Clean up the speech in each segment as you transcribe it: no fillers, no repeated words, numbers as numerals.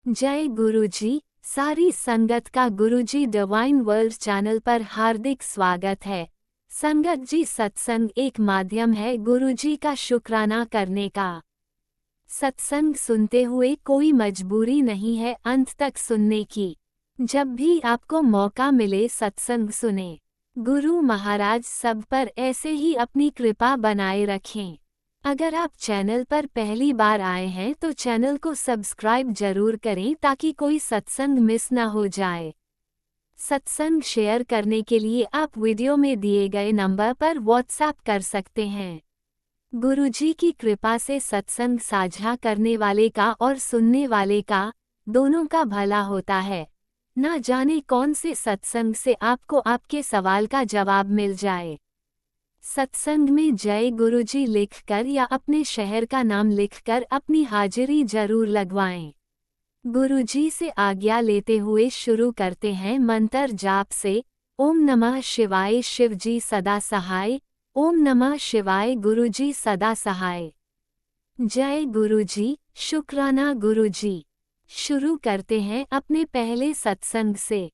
जय गुरुजी। सारी संगत का गुरुजी डिवाइन वर्ल्ड चैनल पर हार्दिक स्वागत है। संगत जी, सत्संग एक माध्यम है गुरुजी का शुक्राना करने का। सत्संग सुनते हुए कोई मजबूरी नहीं है अंत तक सुनने की। जब भी आपको मौका मिले सत्संग सुने। गुरु महाराज सब पर ऐसे ही अपनी कृपा बनाए रखें। अगर आप चैनल पर पहली बार आए हैं तो चैनल को सब्सक्राइब जरूर करें ताकि कोई सत्संग मिस न हो जाए। सत्संग शेयर करने के लिए आप वीडियो में दिए गए नंबर पर व्हाट्सएप कर सकते हैं। गुरुजी की कृपा से सत्संग साझा करने वाले का और सुनने वाले का, दोनों का भला होता है। ना जाने कौन से सत्संग से आपको आपके सवाल का जवाब मिल जाए। सत्संग में जय गुरुजी लिखकर या अपने शहर का नाम लिखकर अपनी हाजिरी जरूर लगवाएं। गुरुजी से आज्ञा लेते हुए शुरू करते हैं मंत्र जाप से। ओम नमः शिवाय शिवजी सदा सहाय। ओम नमः शिवाय गुरुजी सदा सहाय। जय गुरुजी, शुक्राना गुरुजी। शुरू करते हैं अपने पहले सत्संग से।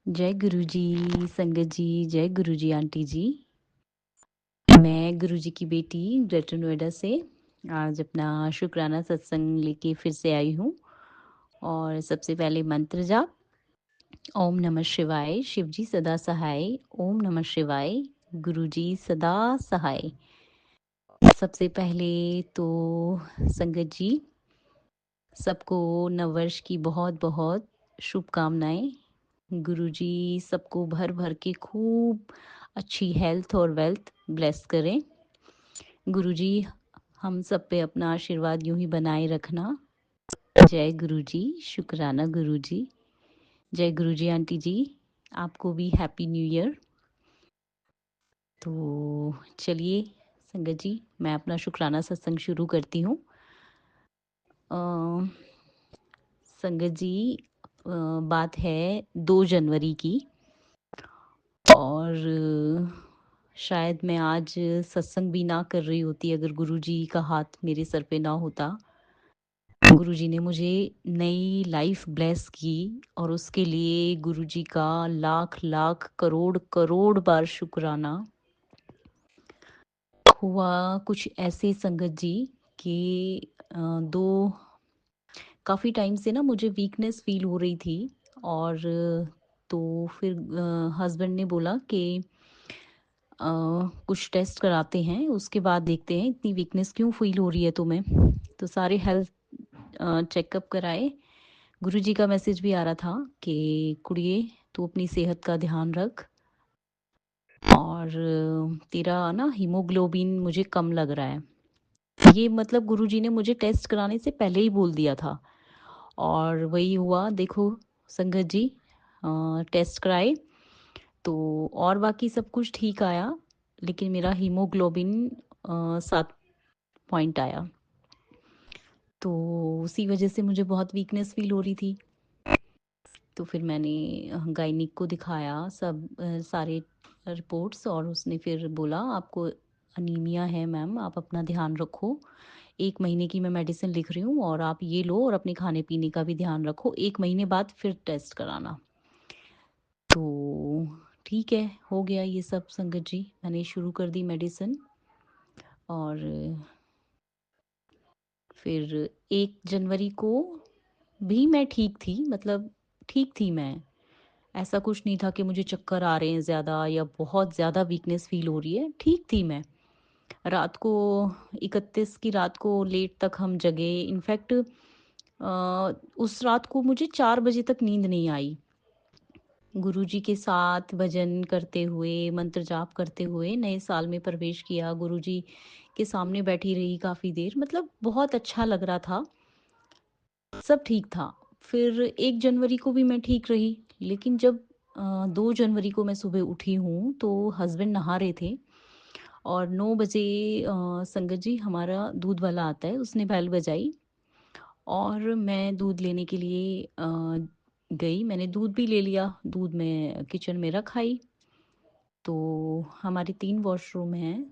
जय गुरुजी संगत जी, जय गुरुजी आंटी जी। मैं गुरुजी की बेटी ग्रेटर नोएडा से आज अपना शुक्राना सत्संग लेके फिर से आई हूँ। और सबसे पहले मंत्र जाप। ओम नमः शिवाय शिवजी सदा सहाय। ओम नमः शिवाय गुरुजी सदा सहाय। सबसे पहले तो संगत जी सबको नववर्ष की बहुत बहुत शुभकामनाएं। गुरुजी सबको भर भर के खूब अच्छी हेल्थ और वेल्थ ब्लेस करें। गुरुजी हम सब पे अपना आशीर्वाद यूं ही बनाए रखना। जय गुरुजी, शुक्राना गुरुजी। जय गुरुजी आंटी जी, आपको भी हैप्पी न्यू ईयर। तो चलिए संगत जी, मैं अपना शुक्राना सत्संग शुरू करती हूँ। संगत जी, बात है 2 जनवरी की और शायद मैं आज सत्संग भी ना कर रही होती अगर गुरुजी का हाथ मेरे सर पे ना होता। गुरुजी ने मुझे नई लाइफ ब्लेस की और उसके लिए गुरुजी का लाख लाख करोड़ करोड़ बार शुक्राना। हुआ कुछ ऐसे संगत जी कि दो काफ़ी टाइम से ना मुझे वीकनेस फील हो रही थी। और तो फिर हस्बैंड ने बोला कि कुछ टेस्ट कराते हैं, उसके बाद देखते हैं इतनी वीकनेस क्यों फील हो रही है तुम्हें। तो सारे हेल्थ चेकअप कराए। गुरुजी का मैसेज भी आ रहा था कि कुड़िए तू अपनी सेहत का ध्यान रख और तेरा ना हीमोग्लोबिन मुझे कम लग रहा है। ये मतलब गुरुजी ने मुझे टेस्ट कराने से पहले ही बोल दिया था और वही हुआ। देखो संगत जी, टेस्ट कराए तो और बाकी सब कुछ ठीक आया, लेकिन मेरा हीमोग्लोबिन 7 पॉइंट आया। तो उसी वजह से मुझे बहुत वीकनेस फील हो रही थी। तो फिर मैंने गायनिक को दिखाया सब सारे रिपोर्ट्स और उसने फिर बोला आपको अनीमिया है मैम, आप अपना ध्यान रखो। 1 महीने की मैं मेडिसिन लिख रही हूँ और आप ये लो और अपने खाने पीने का भी ध्यान रखो। 1 महीने बाद फिर टेस्ट कराना। तो ठीक है, हो गया ये सब संगत जी। मैंने शुरू कर दी मेडिसिन और फिर 1 जनवरी को भी मैं ठीक थी। मतलब ठीक थी मैं, ऐसा कुछ नहीं था कि मुझे चक्कर आ रहे हैं ज़्यादा या बहुत ज़्यादा वीकनेस फील हो रही है। ठीक थी मैं। रात को 31 की रात को लेट तक हम जगे। इनफैक्ट उस रात को मुझे 4 बजे तक नींद नहीं आई। गुरुजी के साथ भजन करते हुए, मंत्र जाप करते हुए नए साल में प्रवेश किया। गुरुजी के सामने बैठी रही काफ़ी देर। मतलब बहुत अच्छा लग रहा था, सब ठीक था। फिर 1 जनवरी को भी मैं ठीक रही, लेकिन जब 2 जनवरी को मैं सुबह उठी हूँ तो हस्बैंड नहा रहे थे और 9 बजे संगत जी हमारा दूध वाला आता है, उसने बेल बजाई और मैं दूध लेने के लिए गई। मैंने दूध भी ले लिया, दूध मैं किचन में रख आई। तो हमारे 3 वॉशरूम हैं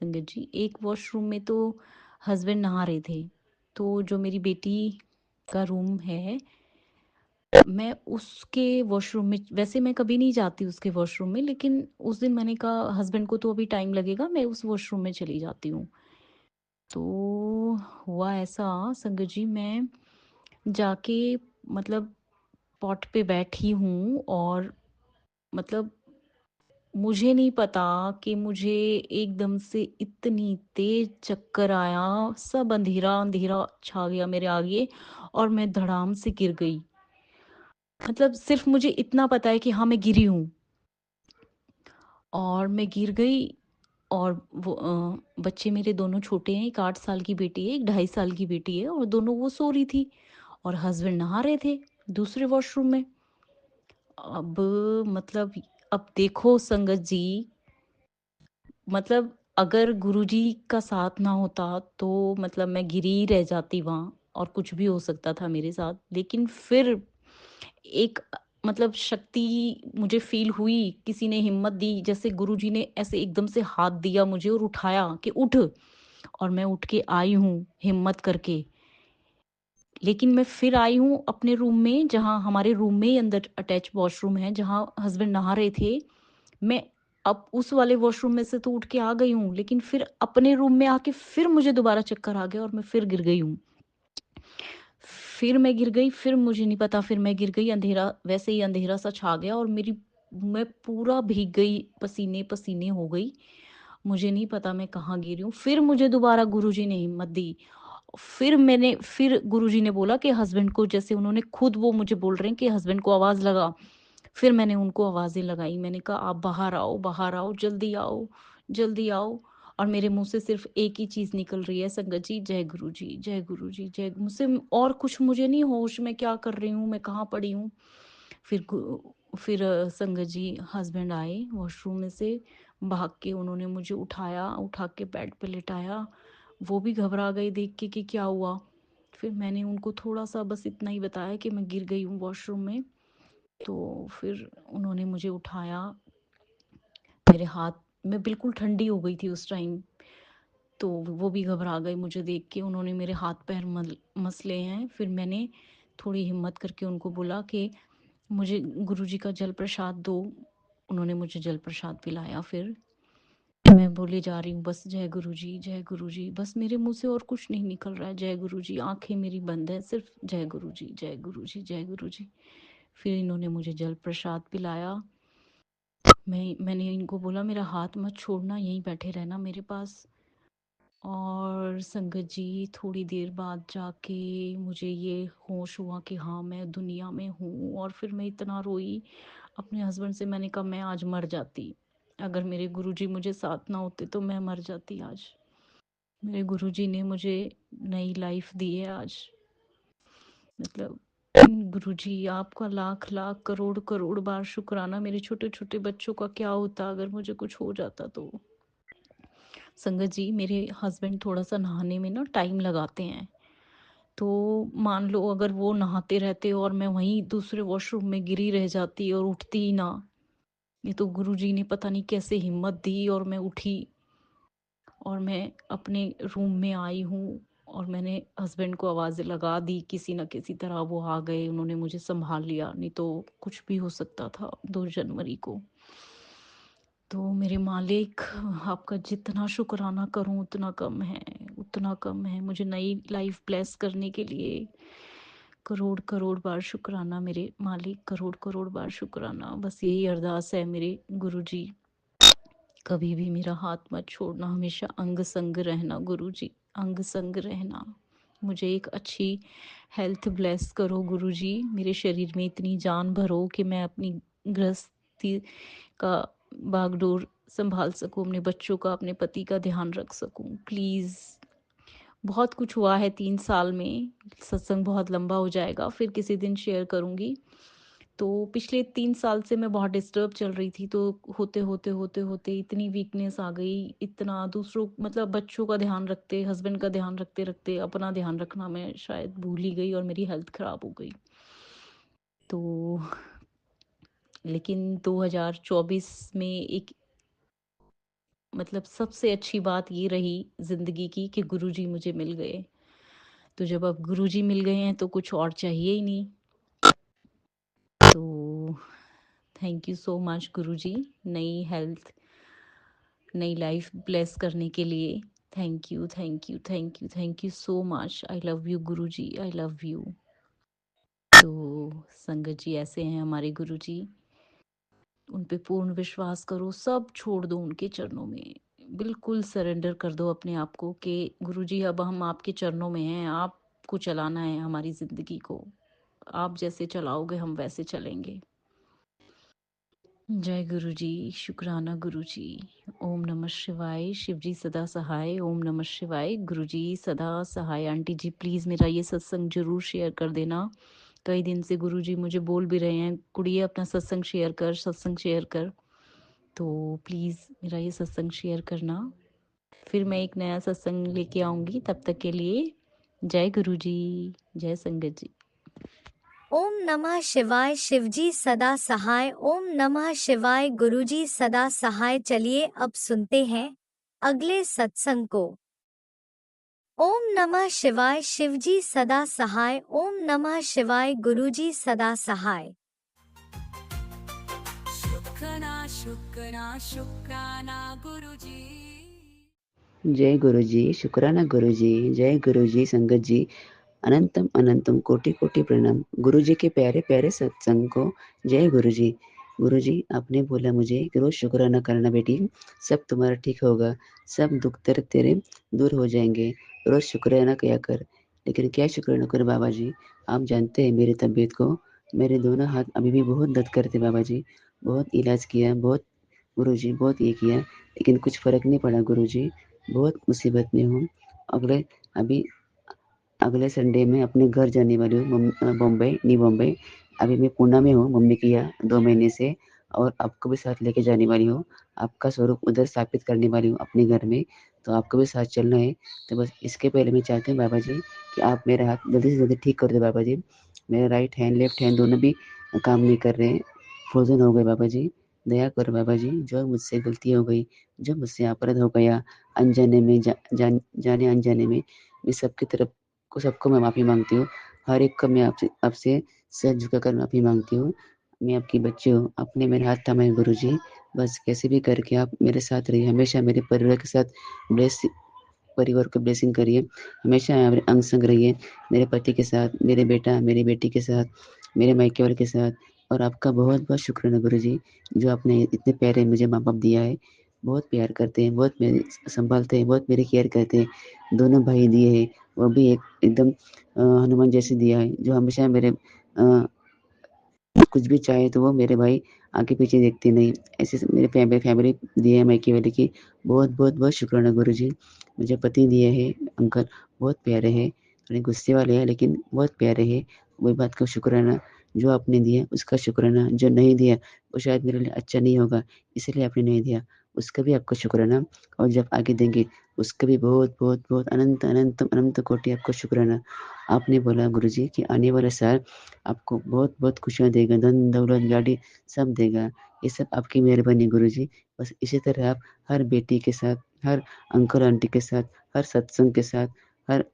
संगत जी। एक वॉशरूम में तो हस्बैंड नहा रहे थे तो जो मेरी बेटी का रूम है, मैं उसके वॉशरूम में, वैसे मैं कभी नहीं जाती उसके वॉशरूम में, लेकिन उस दिन मैंने कहा हस्बैंड को तो अभी टाइम लगेगा, मैं उस वॉशरूम में चली जाती हूँ। तो हुआ ऐसा संगत जी, मैं जाके मतलब पॉट पे बैठी हूँ और मतलब मुझे नहीं पता कि मुझे एकदम से इतनी तेज चक्कर आया, सब अंधेरा अंधेरा छा गया मेरे आगे और मैं धड़ाम से गिर गई। मतलब सिर्फ मुझे इतना पता है कि हाँ मैं गिरी हूँ और मैं गिर गई। और वो बच्चे मेरे दोनों छोटे हैं, एक 8 साल की बेटी है, एक 2.5 साल की बेटी है, और दोनों वो सो रही थी और हस्बैंड नहा रहे थे दूसरे वॉशरूम में। अब मतलब अब देखो संगत जी, मतलब अगर गुरुजी का साथ ना होता तो मतलब मैं गिरी ही रह जाती वहाँ और कुछ भी हो सकता था मेरे साथ। लेकिन फिर एक मतलब शक्ति मुझे फ़ील हुई, किसी ने हिम्मत दी, जैसे गुरुजी ने ऐसे एकदम से हाथ दिया मुझे और उठाया कि उठ, और मैं उठ के आई हूँ हिम्मत करके। लेकिन मैं फिर आई हूँ अपने रूम में, जहाँ हमारे रूम में ही अंदर अटैच वॉशरूम है, जहाँ हस्बैंड नहा रहे थे। मैं अब उस वाले वॉशरूम में से तो उठ के आ गई हूँ, लेकिन फिर अपने रूम में आके फिर मुझे दोबारा चक्कर आ गया और मैं फिर गिर गई हूँ। फिर मैं गिर गई, फिर मुझे नहीं पता, फिर मैं गिर गई, अंधेरा वैसे ही अंधेरा सा छा गया और मैं पूरा भीग गई, पसीने-पसीने हो गई। मुझे नहीं पता मैं कहाँ गिरी हूँ। फिर मुझे दोबारा गुरुजी ने हिम्मत दी। फिर गुरुजी ने बोला कि हस्बैंड को, जैसे उन्होंने खुद, वो मुझे बोल रहे हैं कि हस्बैंड को आवाज़ लगा। फिर मैंने उनको आवाज़ें लगाई, मैंने कहा आप बाहर आओ, जल्दी आओ, जल्दी आओ। और मेरे मुँह से सिर्फ़ एक ही चीज़ निकल रही है संगत जी, जय गुरुजी, जय गुरुजी, जय, मुझसे और कुछ मुझे नहीं होश, मैं क्या कर रही हूँ, मैं कहाँ पड़ी हूँ। फिर संगत जी हस्बैंड आए वॉशरूम में से, भाग के उन्होंने मुझे उठाया, उठा के बेड पे लिटाया। वो भी घबरा गए देख के कि क्या हुआ। फिर मैंने उनको थोड़ा-सा बस इतना ही बताया कि मैं गिर गई हूँ वॉशरूम में। तो फिर उन्होंने मुझे उठाया, मेरे हाथ, मैं बिल्कुल ठंडी हो गई थी उस टाइम, तो वो भी घबरा गए मुझे देख के, उन्होंने मेरे हाथ पैर मसले हैं। फिर मैंने थोड़ी हिम्मत करके उनको बोला कि मुझे गुरुजी का जल प्रसाद दो। उन्होंने मुझे जल प्रसाद पिलाया। फिर मैं बोली जा रही हूँ बस जय गुरुजी, जय गुरुजी, बस मेरे मुंह से और कुछ नहीं निकल रहा है, जय गुरुजी, आंखें मेरी बंद है, सिर्फ जय गुरुजी, जय गुरुजी, जय गुरुजी। फिर इन्होंने मुझे जल प्रसाद पिलाया। मैंने इनको बोला मेरा हाथ मत छोड़ना, यहीं बैठे रहना मेरे पास। और संगत जी थोड़ी देर बाद जाके मुझे ये होश हुआ कि हाँ मैं दुनिया में हूँ। और फिर मैं इतना रोई, अपने हस्बैंड से मैंने कहा मैं आज मर जाती, अगर मेरे गुरुजी मुझे साथ ना होते तो मैं मर जाती आज। मेरे गुरुजी ने मुझे नई लाइफ दी है आज। मतलब गुरुजी आपका लाख लाख करोड़ करोड़ बार शुक्राना। मेरे छोटे छोटे बच्चों का क्या होता अगर मुझे कुछ हो जाता तो। संगत जी मेरे हस्बैंड थोड़ा सा नहाने में ना टाइम लगाते हैं, तो मान लो अगर वो नहाते रहते और मैं वहीं दूसरे वॉशरूम में गिरी रह जाती और उठती ही ना, ये तो गुरुजी ने पता नहीं कैसे हिम्मत दी और मैं उठी और मैं अपने रूम में आई हूँ। और मैंने हस्बैंड को आवाज़ लगा दी, किसी न किसी तरह वो आ गए, उन्होंने मुझे संभाल लिया, नहीं तो कुछ भी हो सकता था 2 जनवरी को। तो मेरे मालिक, आपका जितना शुक्राना करूं उतना कम है, उतना कम है। मुझे नई लाइफ ब्लेस करने के लिए करोड़ करोड़ बार शुक्राना मेरे मालिक, करोड़ करोड़ बार शुक्राना। बस यही अरदास है मेरे गुरुजी, कभी भी मेरा हाथ मत छोड़ना, हमेशा अंग संग रहना गुरुजी, अंग संग रहना। मुझे एक अच्छी हेल्थ ब्लेस करो गुरुजी, मेरे शरीर में इतनी जान भरो कि मैं अपनी गृहस्थी का बागडोर संभाल सकूं, अपने बच्चों का, अपने पति का ध्यान रख सकूं प्लीज़। बहुत कुछ हुआ है 3 साल में, सत्संग बहुत लंबा हो जाएगा, फिर किसी दिन शेयर करूंगी। तो पिछले 3 साल से मैं बहुत डिस्टर्ब चल रही थी, तो होते इतनी वीकनेस आ गई, इतना दूसरों मतलब बच्चों का ध्यान रखते, हस्बैंड का ध्यान रखते रखते अपना ध्यान रखना मैं शायद भूल ही गई और मेरी हेल्थ ख़राब हो गई। तो लेकिन 2024 में एक मतलब सबसे अच्छी बात ये रही ज़िंदगी की कि गुरुजी मुझे मिल गए। तो जब अब गुरुजी मिल गए हैं तो कुछ और चाहिए ही नहीं। तो थैंक यू सो मच गुरुजी, नई हेल्थ, नई लाइफ ब्लेस करने के लिए। Thank you, thank you, thank you, thank you so much. I love you Guruji, I love you. तो संगत जी ऐसे हैं हमारे गुरुजी, उन पे पूर्ण विश्वास करो, सब छोड़ दो उनके चरणों में, बिल्कुल सरेंडर कर दो अपने आप को कि गुरुजी अब हम आपके चरणों में हैं, आपको चलाना है हमारी ज़िंदगी को, आप जैसे चलाओगे हम वैसे चलेंगे। जय गुरुजी, शुक्राना गुरुजी। ओम नमः शिवाय, शिवजी सदा सहाय। ओम नमः शिवाय, गुरुजी सदा सहाय। आंटी जी प्लीज़ मेरा ये सत्संग जरूर शेयर कर देना। कई दिन से गुरुजी मुझे बोल भी रहे हैं, कुड़िए अपना सत्संग शेयर कर, सत्संग शेयर कर। तो प्लीज़ मेरा ये सत्संग शेयर करना। फिर मैं एक नया सत्संग लेके आऊँगी, तब तक के लिए जय गुरुजी, जय संगत जी। ओम नमः शिवाय, शिवजी सदा सहाय। ओम नमः शिवाय, गुरुजी सदा सहाय। चलिए अब सुनते हैं अगले सत्संग को। ओम नमः शिवाय, शिवजी सदा सहाय। ओम नमः शिवाय, गुरुजी सदा सहाय। शुक्राना शुक्राना शुक्राना गुरुजी। जय गुरुजी, शुक्राना गुरुजी, जय गुरुजी, संगत जी अनंतम अनंतम कोटि कोटि प्रणाम। गुरुजी के प्यारे प्यारे सत्संग को जय गुरुजी। गुरुजी आपने बोला मुझे कि रोज शुक्राना करना बेटी, सब तुम्हारा ठीक होगा, सब दुख दर्द तेरे दूर हो जाएंगे, रोज शुक्राना किया कर। लेकिन क्या शुक्राना कर बाबा जी, आप जानते हैं मेरी तबीयत को, मेरे दोनों हाथ अभी भी बहुत दर्द करते बाबा जी, बहुत इलाज किया, बहुत गुरुजी बहुत ये किया, लेकिन कुछ फ़र्क नहीं पड़ा गुरुजी, बहुत मुसीबत में हूँ। अगले अभी अगले संडे में अपने घर जाने वाली हूँ, बॉम्बे, न्यू बॉम्बे। अभी मैं पूना में हूँ मम्मी के यहाँ 2 महीने से, और आपको भी साथ लेके जाने वाली हूँ। आपका स्वरूप उधर स्थापित करने वाली हूँ अपने घर में, तो आपको भी साथ चलना है। तो बस इसके पहले मैं चाहती हूँ बाबा जी कि आप मेरा हाथ जल्दी से जल्दी ठीक कर दो बाबा जी। मेरा राइट हैंड, लेफ्ट हैंड दोनों भी काम नहीं कर रहे हैं, फ्रोज़न हो गए बाबा जी। दया करो बाबा जी, जो मुझसे गलती हो गई, जो मुझसे अपराध हो गया, अनजाने में जाने अनजाने में, मैं सबकी तरफ को सबको मैं माफ़ी माँगती हूँ। हर एक को मैं आपसे आपसे सर झुकाकर माफ़ी माँगती हूँ। मैं आपकी बच्ची हूँ, आपने मेरा हाथ थामा है गुरुजी। बस कैसे भी करके आप मेरे साथ रहिए, हमेशा मेरे परिवार के साथ ब्लेस परिवार को ब्लेसिंग करिए, हमेशा मेरे अंग संग रहिए, मेरे पति के साथ, मेरे बेटा, मेरी बेटी के साथ, मेरे मायके वालों के साथ। और आपका बहुत-बहुत शुक्राना गुरुजी, जो आपने इतने प्यारे मुझे माँ-बाप दिया है। बहुत प्यार करते हैं, बहुत मेरी सँभालते हैं, बहुत मेरी केयर करते हैं। दोनों भाई दिए हैं, वो भी एक एकदम हनुमान जैसे दिया है, जो हमेशा मेरे कुछ भी चाहे तो वो मेरे भाई आगे पीछे देखते नहीं। ऐसे मेरे फैमिली दी है मायके वाले की, बहुत शुक्राना गुरुजी। मुझे पति दिए हैं अंकल, बहुत प्यारे हैं, थोड़े गुस्से वाले हैं लेकिन बहुत प्यारे हैं। वही बात का शुक्राना, जो आपने दिया उसका शुक्राना, जो नहीं दिया वो शायद मेरे लिए अच्छा नहीं होगा, इसलिए आपने नहीं दिया, उसका भी आपका शुक्राना। और जब आगे देंगे उसका भी बहुत अनंत अनंत अनंत कोटि आपका शुक्राना। आपने बोला गुरुजी कि आने वाला साल आपको बहुत खुशियाँ देगा, धन दौलत गाड़ी सब देगा। ये सब आपकी मेहरबानी गुरुजी। बस इसी तरह आप हर बेटी के साथ, हर अंकल आंटी के साथ, हर सत्संग के साथ, हर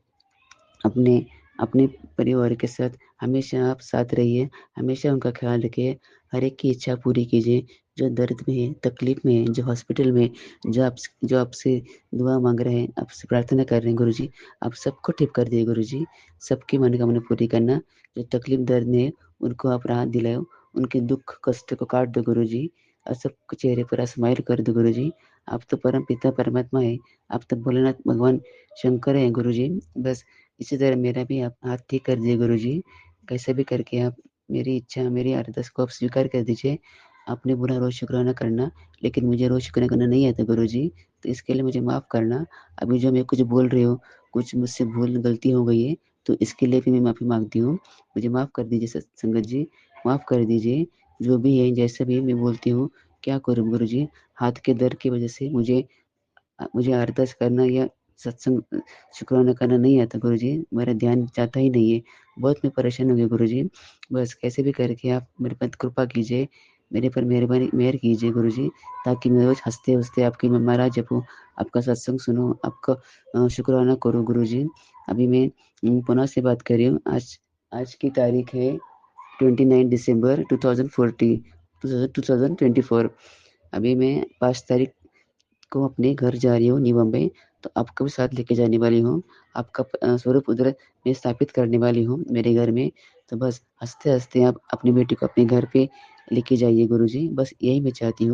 अपने अपने परिवार के साथ हमेशा आप साथ रहिए, हमेशा उनका ख़्याल रखिए, हर एक की इच्छा पूरी कीजिए, जो दर्द में है, तकलीफ़ में है, जो हॉस्पिटल में है, जो आपसे दुआ माँग रहे हैं, आपसे प्रार्थना कर रहे हैं गुरुजी, आप सबको ठीक कर दिए गुरुजी, सबकी मनोकामना पूरी करना। जो तकलीफ़ दर्द में है, उनको आप राहत दिलाओ, उनके दुःख कष्ट को काट दो गुरुजी, और सबके चेहरे पर स्माइल कर दो गुरुजी। आप तो परम पिता परमात्मा है, आप तो भोलेनाथ भगवान शंकर हैं गुरुजी। बस इसी तरह मेरा भी आप हाथ ठीक कर दीजिए गुरुजी। कैसे भी करके आप मेरी इच्छा, मेरी अरदास को आप स्वीकार कर दीजिए। आपने बोला रोज़ शुक्राना करना, लेकिन मुझे रोज़ शुक्राना करना नहीं आता गुरुजी, तो इसके लिए मुझे माफ़ करना। अभी जो मैं कुछ बोल रही हूँ, कुछ मुझसे भूल गलती हो गई है, तो इसके लिए भी मैं माफ़ी माँगती हूँ। मुझे माफ़ कर दीजिए संगत जी, माफ़ कर दीजिए। जो भी है, जैसे भी मैं बोलती हूँ, क्या करूँ गुरुजी? हाथ के दर्द की वज़ह से मुझे अरदास करना या सत्संग शुक्राना करना नहीं आता गुरुजी, मेरा ध्यान जाता ही नहीं है। बहुत मैं परेशान हो गई गुरुजी, बस कैसे भी करके आप मेरे पर कृपा कीजिए। मेरे पर मेहर कीजिए गुरुजी, ताकि मैं रोज़ हँसते-हँसते आपकी मैं महाराज जपूँ, आपका सत्संग सुनूँ, आपका शुक्राना करूँ गुरुजी। अभी मैं पुणे से बात कर रही हूँ। आज की तारीख है 29 दिसंबर 2024। अभी मैं 5 तारीख को अपने घर जा रही हूँ न्यू बम्बई, तो आपको भी साथ लेके जाने वाली हूँ। आपका स्वरूप उधर मैं स्थापित करने वाली हूँ मेरे घर में। तो बस हँसते-हँसते आप अपनी बेटी को अपने घर पे लेके जाइए गुरुजी। बस यही मैं चाहती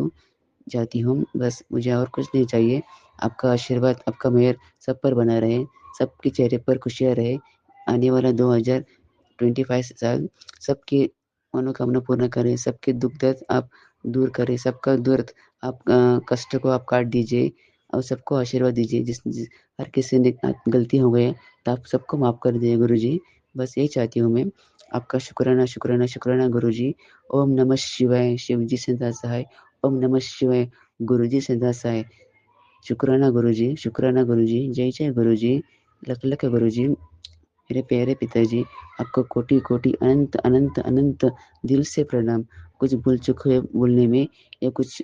हूँ। बस मुझे और कुछ नहीं चाहिए। आपका आशीर्वाद, आपका मेहर सब पर बना रहे, सबके चेहरे पर खुशियाँ रहे। आने वाला 2025 साल सबकी मनोकामना पूर्ण करें, सबके दुःख दर्द आप दूर करें, सबका दर्द आप कष्ट को आप काट दीजिए और सबको आशीर्वाद दीजिए। जिस हर किसी ने गलती हो गई है, तो आप सबको माफ़ कर दीजिए गुरुजी। बस यही चाहती हूँ मैं। आपका शुक्राना, शुक्राना, शुक्राना गुरुजी। ओम नमः शिवाय, शिवजी सदा सहाय। ओम नमः शिवाय, गुरुजी सदा सहाय। शुक्राना गुरुजी, शुक्राना गुरुजी। जय जय गुरुजी, लख लख गुरुजी। मेरे प्यारे पिताजी, आपको कोटि-कोटि अनंत दिल से प्रणाम। कुछ भूल चूक हुए बोलने में या कुछ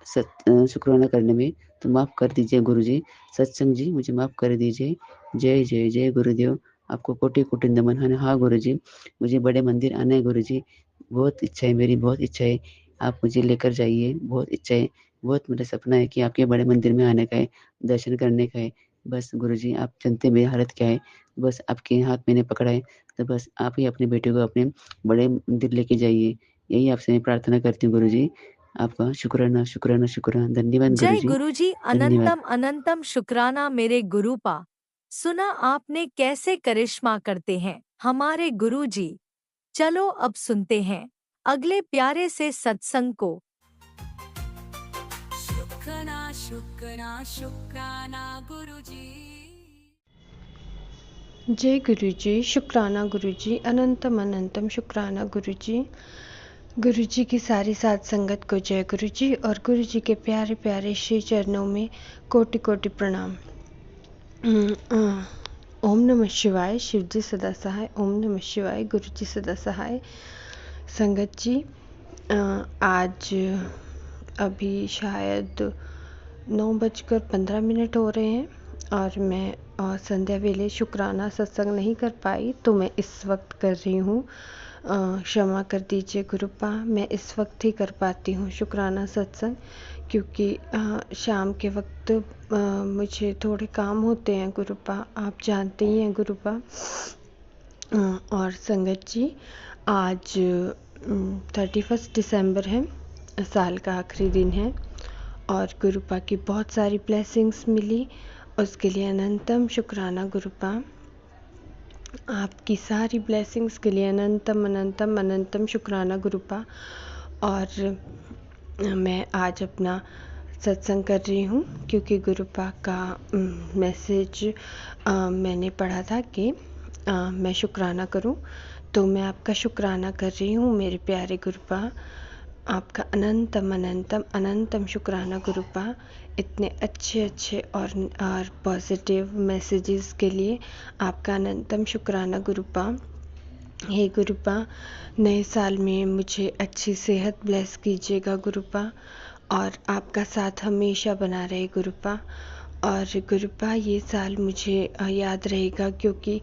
शुक्राना करने में तो माफ़ कर दीजिए गुरुजी। सत्संग जी मुझे माफ़ कर दीजिए। जय जय जय गुरुदेव। आपको कोटि-कोटि नमन। हाँ गुरुजी, मुझे बड़े मंदिर आना है गुरुजी। बहुत इच्छा है मेरी, बहुत इच्छा है। आप मुझे लेकर जाइए, बहुत इच्छा है। बहुत मेरा सपना है कि आपके बड़े मंदिर में आने का है, दर्शन करने का है। बस गुरुजी आप जानते हैं मेरी हालत क्या है। बस आपके हाथ मैंने पकड़ा है, तो बस आप ही अपने बेटे को अपने बड़े मंदिर लेके जाइए। यही आपसे मैं प्रार्थना करती हूँ गुरुजी। आपका शुक्राना, शुक्राना, शुक्राना। धन्यवाद जय गुरुजी, गुरुजी, धन्यवाद। अनंतम अनंतम शुक्राना मेरे गुरुपा। सुना आपने कैसे करिश्मा करते हैं हमारे गुरुजी। चलो अब सुनते हैं अगले प्यारे से सत्संग को। शुक्राना शुक्राना शुक्राना गुरुजी। जय गुरुजी, शुक्राना गुरुजी, अनंतम अनंतम शुक्राना गुरुजी। गुरुजी की सारी साथ संगत को जय गुरुजी और गुरुजी के प्यारे प्यारे श्री चरणों में कोटि कोटि प्रणाम। ओम नमः शिवाय, शिवजी सदा सहाय। ओम नमः शिवाय, गुरुजी सदा सहाय। संगत जी, आज अभी शायद 9:15 हो रहे हैं और मैं संध्या वेले शुक्राना सत्संग नहीं कर पाई, तो मैं इस वक्त कर रही हूँ। क्षमा कर दीजिए गुरुपा, मैं इस वक्त ही कर पाती हूँ शुक्राना सत्संग, क्योंकि शाम के वक्त मुझे थोड़े काम होते हैं गुरुपा, आप जानते ही हैं गुरुपा। और संगत जी, आज 31 दिसंबर है, साल का आखिरी दिन है और गुरुपा की बहुत सारी ब्लेसिंग्स मिली, उसके लिए अनंतम शुक्राना गुरुपा। आपकी सारी ब्लेसिंग्स के लिए अनंतम अनंतम अनंतम शुक्राना गुरुपा। और मैं आज अपना सत्संग कर रही हूँ क्योंकि गुरुपा का मैसेज मैंने पढ़ा था कि मैं शुक्राना करूँ, तो मैं आपका शुक्राना कर रही हूँ मेरे प्यारे गुरुपा। आपका अनंतम अनंतम अनंतम शुक्राना गुरुपा, इतने अच्छे और पॉजिटिव मैसेजेस के लिए आपका अनंतम शुक्राना गुरुपा। हे गुरुपा, नए साल में मुझे अच्छी सेहत ब्लेस कीजिएगा गुरुपा और आपका साथ हमेशा बना रहे गुरुपा। और गुरुपा, ये साल मुझे याद रहेगा क्योंकि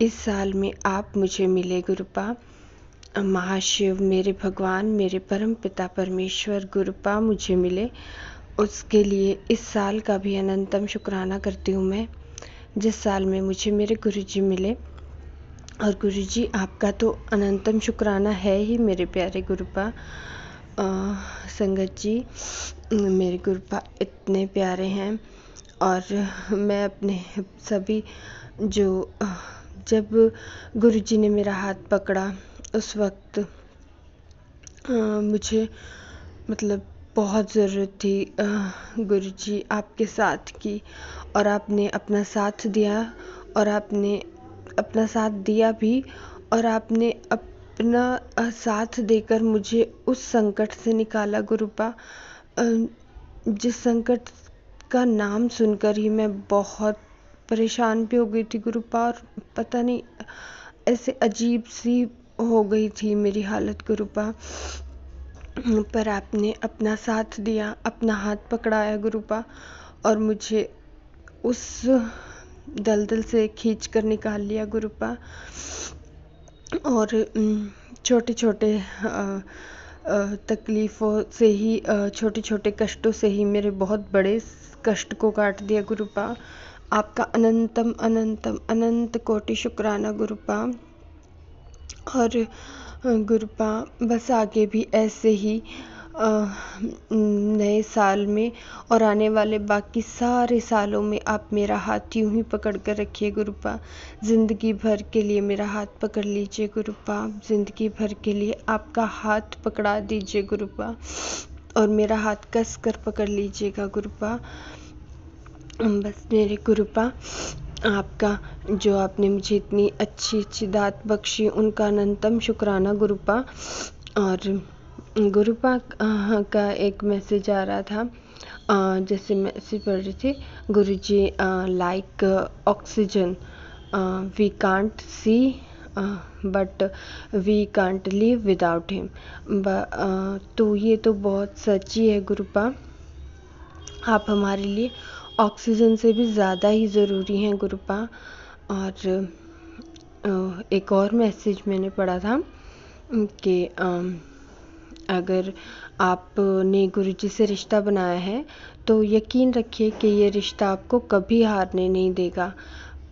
इस साल में आप मुझे मिले गुरुपा। महाशिव, मेरे भगवान, मेरे परम पिता परमेश्वर गुरुपा मुझे मिले, उसके लिए इस साल का भी अनंतम शुक्राना करती हूँ मैं, जिस साल में मुझे मेरे गुरुजी मिले। और गुरुजी, आपका तो अनंतम शुक्राना है ही मेरे प्यारे गुरुपा। संगत जी, मेरे गुरुपा इतने प्यारे हैं और मैं अपने सभी जब गुरुजी ने मेरा हाथ पकड़ा उस वक्त मुझे मतलब बहुत ज़रूरत थी गुरुजी आपके साथ की, और आपने अपना साथ दिया और आपने अपना साथ दिया भी, और आपने अपना साथ देकर मुझे उस संकट से निकाला गुरुपा, जिस संकट का नाम सुनकर ही मैं बहुत परेशान भी हो गई थी गुरुपा, और पता नहीं ऐसे अजीब सी हो गई थी मेरी हालत गुरुपा। पर आपने अपना साथ दिया, अपना हाथ पकड़ाया गुरुपा, और मुझे उस दलदल से खींच कर निकाल लिया गुरुपा। और छोटे छोटे तकलीफ़ों से ही, छोटे छोटे कष्टों से ही मेरे बहुत बड़े कष्ट को काट दिया गुरुपा। आपका अनंतम अनंतम अनंत कोटि शुक्राना गुरुपा। और गुरुपा बस आगे भी ऐसे ही नए साल में और आने वाले बाकी सारे सालों में आप मेरा हाथ यूं ही पकड़ कर रखिए गुरुपा। ज़िंदगी भर के लिए मेरा हाथ पकड़ लीजिए गुरुपा। ज़िंदगी भर के लिए आपका हाथ पकड़ा दीजिए गुरुपा, और मेरा हाथ कस कर पकड़ लीजिएगा गुरुपा। बस मेरे गुरुपा, आपका जो आपने मुझे इतनी अच्छी अच्छी दात बख्शी, उनका अनंतम शुक्राना गुरुपा। और गुरुपा का एक मैसेज आ रहा था, जैसे मैसेज पढ़ रही थी, Guruji like oxygen we can't see but we can't live without him. तो ये तो बहुत सच्ची है गुरुपा। आप हमारे लिए ऑक्सीजन से भी ज़्यादा ही ज़रूरी हैं गुरुपा। और एक और मैसेज मैंने पढ़ा था कि अगर आपने गुरुजी से रिश्ता बनाया है तो यकीन रखिए कि ये रिश्ता आपको कभी हारने नहीं देगा।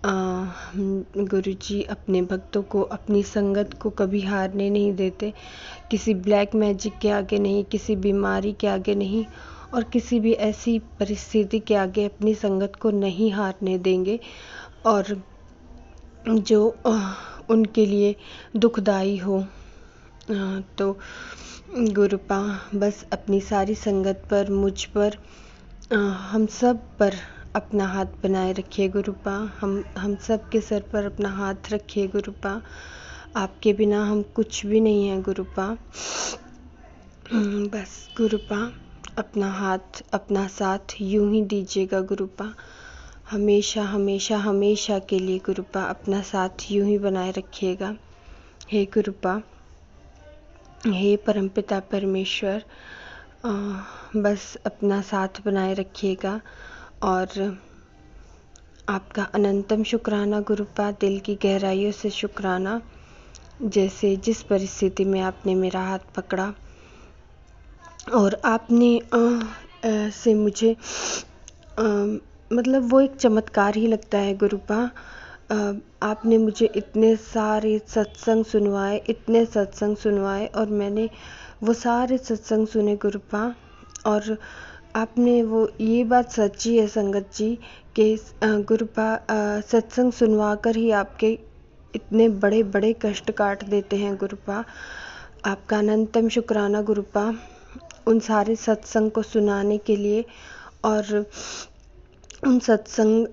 गुरुजी अपने भक्तों को, अपनी संगत को कभी हारने नहीं देते, किसी ब्लैक मैजिक के आगे नहीं, किसी बीमारी के आगे नहीं, और किसी भी ऐसी परिस्थिति के आगे अपनी संगत को नहीं हारने देंगे। और जो उनके लिए दुखदाई हो, तो गुरुपा बस अपनी सारी संगत पर, मुझ पर, हम सब पर अपना हाथ बनाए रखिए गुरुपा। हम सब के सर पर अपना हाथ रखिए गुरुपा। आपके बिना हम कुछ भी नहीं है गुरुपा। बस गुरुपा अपना हाथ, अपना साथ यूं ही दीजिएगा गुरुपा। हमेशा हमेशा हमेशा के लिए गुरुपा अपना साथ यूं ही बनाए रखिएगा। हे गुरुपा, हे परमपिता परमेश्वर, बस अपना साथ बनाए रखिएगा। और आपका अनंतम शुक्राना गुरुपा, दिल की गहराइयों से शुक्राना। जैसे जिस परिस्थिति में आपने मेरा हाथ पकड़ा और आपने से मुझे मतलब वो एक चमत्कार ही लगता है गुरुपा। आपने मुझे इतने सारे सत्संग सुनवाए, इतने सत्संग सुनवाए, और मैंने वो सारे सत्संग सुने गुरुपा। और आपने वो, ये बात सच्ची है संगत जी कि गुरुपा सत्संग सुनवा कर ही आपके इतने बड़े बड़े कष्ट काट देते हैं गुरुपा। आपका अनंतम शुक्राना गुरुपा, उन सारे सत्संग को सुनाने के लिए, और उन सत्संग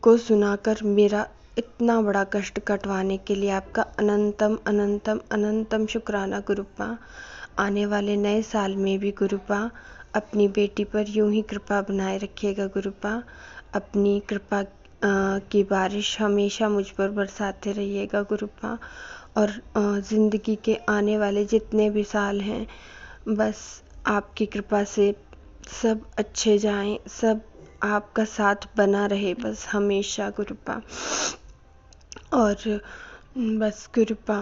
को सुनाकर मेरा इतना बड़ा कष्ट कटवाने के लिए आपका अनंतम अनंतम अनंतम शुक्राना गुरुपा। आने वाले नए साल में भी गुरुपा अपनी बेटी पर यूं ही कृपा बनाए रखिएगा गुरुपा। अपनी कृपा की बारिश हमेशा मुझ पर बरसाते रहिएगा गुरुपा। और ज़िंदगी के आने वाले जितने भी साल हैं, बस आपकी कृपा से सब अच्छे जाएं, सब आपका साथ बना रहे बस हमेशा गुरुपा। और बस गुरुपा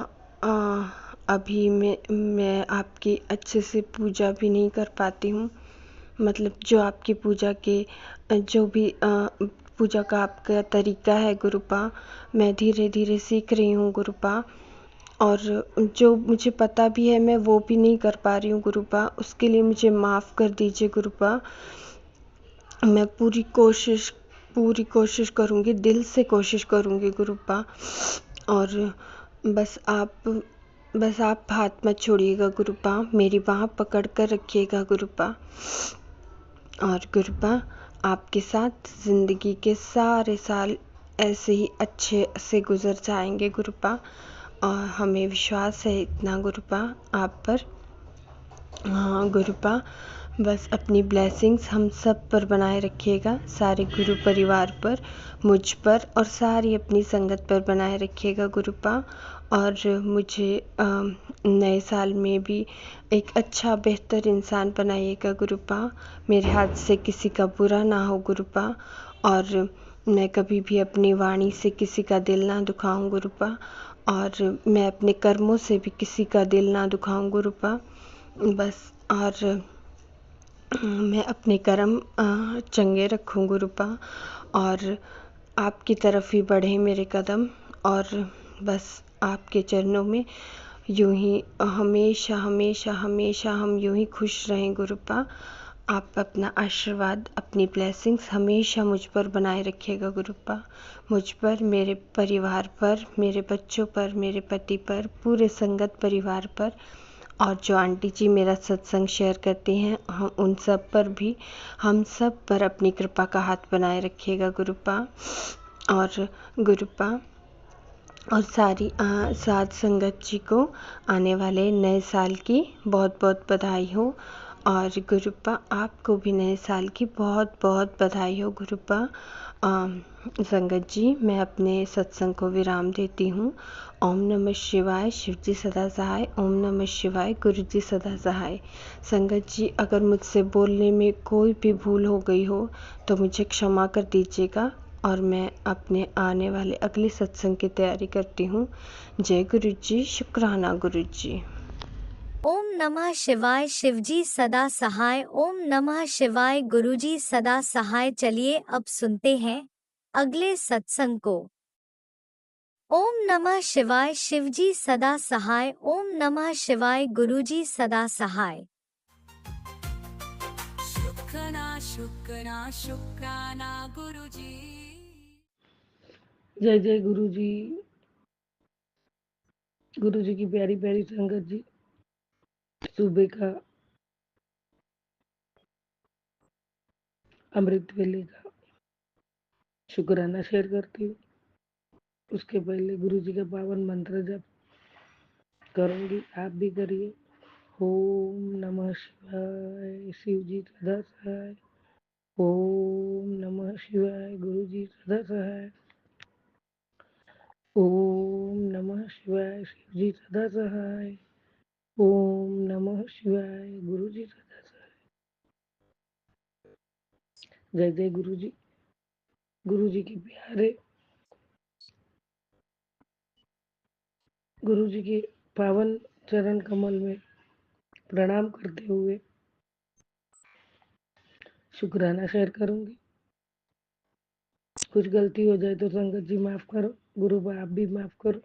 अभी मैं आपकी अच्छे से पूजा भी नहीं कर पाती हूँ। मतलब जो आपकी पूजा के जो भी पूजा का आपका तरीका है गुरुपा, मैं धीरे धीरे सीख रही हूँ गुरुपा। और जो मुझे पता भी है मैं वो भी नहीं कर पा रही हूँ गुरुपा, उसके लिए मुझे माफ़ कर दीजिए गुरुपा। मैं पूरी कोशिश करूँगी, दिल से कोशिश करूँगी गुरुपा। और बस आप हाथ मत छोड़िएगा गुरुपा, मेरी बाँह पकड़ कर रखिएगा गुरुपा। और गुरुपा आपके साथ ज़िंदगी के सारे साल ऐसे ही अच्छे से गुजर जाएंगे गुरुपा, और हमें विश्वास है इतना गुरुपा आप पर। हाँ गुरुपा, बस अपनी ब्लेसिंग्स हम सब पर बनाए रखिएगा, सारे गुरु परिवार पर, मुझ पर और सारी अपनी संगत पर बनाए रखिएगा गुरुपा। और मुझे नए साल में भी एक अच्छा बेहतर इंसान बनाइएगा गुरुपा। मेरे हाथ से किसी का बुरा ना हो गुरुपा, और मैं कभी भी अपनी वाणी से किसी का दिल ना दुखाऊं गुरुपा, और मैं अपने कर्मों से भी किसी का दिल ना दुखाऊं गुरुपा। बस, और मैं अपने कर्म चंगे रखूं गुरुपा, और आपकी तरफ ही बढ़े मेरे कदम, और बस आपके चरणों में यूं ही हमेशा हमेशा हमेशा हम यूं ही खुश रहें गुरुपा। आप अपना आशीर्वाद, अपनी ब्लेसिंग्स हमेशा मुझ पर बनाए रखिएगा गुरुपा, मुझ पर, मेरे परिवार पर, मेरे बच्चों पर, मेरे पति पर, पूरे संगत परिवार पर, और जो आंटी जी मेरा सत्संग शेयर करती हैं हम उन सब पर भी, हम सब पर अपनी कृपा का हाथ बनाए रखिएगा गुरुपा। और गुरुपा, और सारी साध संगत जी को आने वाले नए साल की बहुत बहुत बधाई हो। और गुरुपा, आपको भी नए साल की बहुत बहुत बधाई हो गुरुपा। संगत जी, मैं अपने सत्संग को विराम देती हूँ। ओम नमः शिवाय, शिव जी सदा सहाय। ओम नमः शिवाय, गुरु जी सदा सहाय। संगत जी, अगर मुझसे बोलने में कोई भी भूल हो गई हो तो मुझे क्षमा कर दीजिएगा, और मैं अपने आने वाले अगले सत्संग की तैयारी करती हूँ। जय गुरु जी, शुक्राना गुरु जी। ओम नमः शिवाय, शिवजी सदा सहाय। ओम नमः शिवाय, गुरुजी सदा सहाय। चलिए अब सुनते हैं अगले सत्संग को। ओम नमः शिवाय, शिवजी सदा सहाय। ओम नमः शिवाय, गुरुजी सदा सहाय। शुक्राना शुक्राना गुरुजी। जय जय गुरु जी। गुरु जी की प्यारी प्यारी संगत जी, सुबह का अमृत वेले का शुक्राना शेयर करती हूँ। उसके पहले गुरु जी का पावन मंत्र जप करूंगी, आप भी करिए। ओम नमः शिवाय, शिव जी सदा सहाय। ओम नमः शिवाय, गुरु जी सदा सहाय। ओम नमः शिवाय, शिव जी सदा सहाय। ओम नमः शिवाय, गुरु जी सदा सहाय। जय जय गुरु जी। गुरु जी के प्यारे, गुरु जी के पावन चरण कमल में प्रणाम करते हुए शुक्राना शेयर करूंगी। कुछ गलती हो जाए तो संगत जी माफ करो, गुरु बा आप भी माफ करो।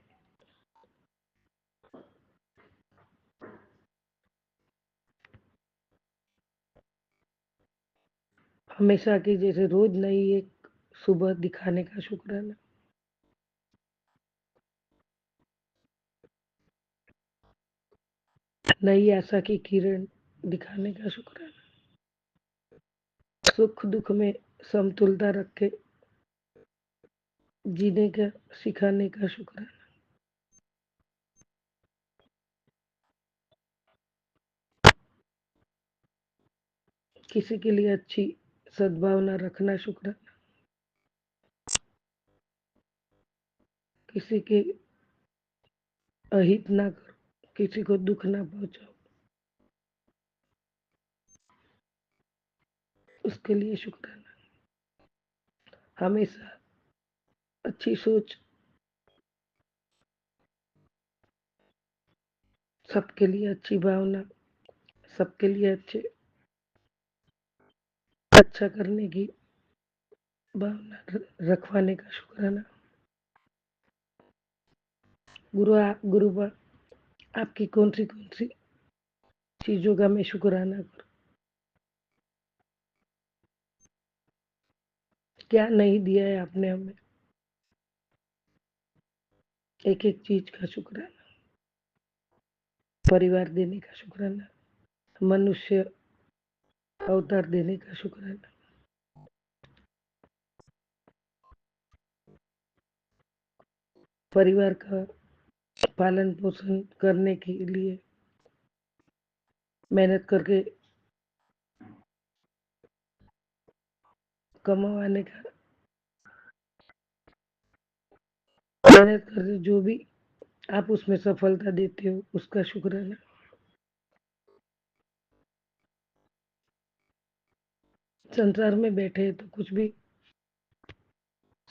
हमेशा की जैसे रोज नई एक सुबह दिखाने का शुक्राना, नई आशा की किरण दिखाने का शुक्राना, सुख दुख में समतुलता रख के जीने का सिखाने का शुक्राना, किसी के लिए अच्छी सद्भावना रखना शुक्राना, किसी के अहित ना करो, किसी को दुख ना पहुंचाओ, उसके लिए शुक्राना। हमेशा अच्छी सोच, सबके लिए अच्छी भावना, सबके लिए अच्छा करने की भावना रखवाने का शुक्राना। गुरु बा आपकी कौन सी चीजों का मैं शुक्राना करूं, क्या नहीं दिया है आपने हमें, एक एक चीज का शुक्राना। परिवार देने का शुक्राना, मनुष्य अवतार देने का शुक्राना, परिवार का पालन पोषण करने के लिए मेहनत करके कमाने का मेहनत करते, जो भी आप उसमें सफलता देते हो उसका शुक्राना। संसार में बैठे तो कुछ भी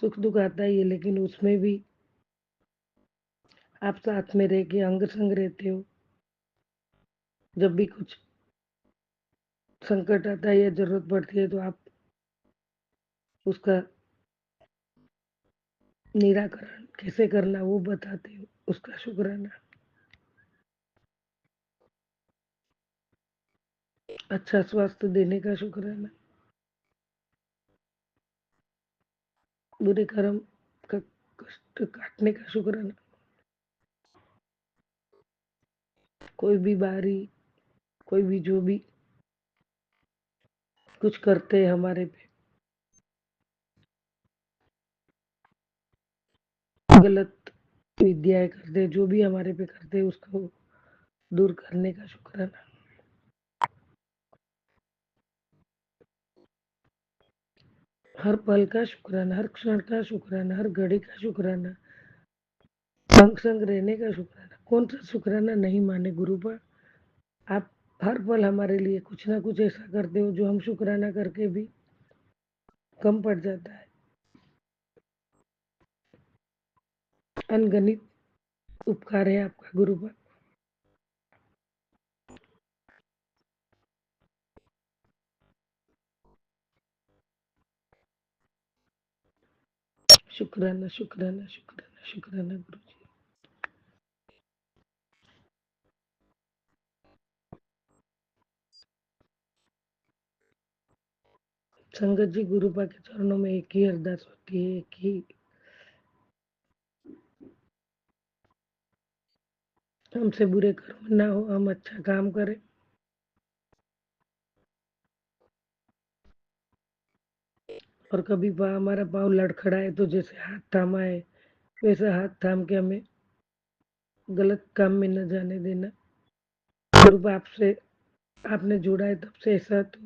सुख दुख आता ही है, लेकिन उसमें भी आप साथ में रह के अंग संग रहते हो। जब भी कुछ संकट आता है या जरूरत पड़ती है तो आप उसका निराकरण कैसे करना वो बताते हो, उसका शुक्राना। अच्छा स्वास्थ्य देने का शुक्राना। बुरे कर्म का कष्ट काटने का शुक्राना। कोई भी बारी, कोई भी जो भी कुछ करते हैं हमारे पे, गलत विद्याएं करते हैं, जो भी हमारे पे करते हैं उसको दूर करने का शुक्राना। हर पल का शुक्राना, हर क्षण का शुक्राना, हर घड़ी का शुक्राना, संग संग रहने का शुक्राना। कौन सा शुक्राना नहीं माने गुरुपा। आप हर पल हमारे लिए कुछ ना कुछ ऐसा करते हो जो हम शुक्राना करके भी कम पड़ जाता है। अनगणित उपकार है आपका गुरुपा। शुक्राना शुक्राना शुक्राना शुक्राना गुरु जी। संगत जी, गुरुपा के चरणों में एक ही अरदास होती है, एक ही हमसे बुरे कर्म ना हो, हम अच्छा काम करें। और कभी हमारा पाँव लड़खड़ाए तो जैसे हाथ थामा है वैसा हाथ थाम के हमें गलत काम में न जाने देना। गुरुपा आपसे आपने जोड़ा है तब से ऐसा तो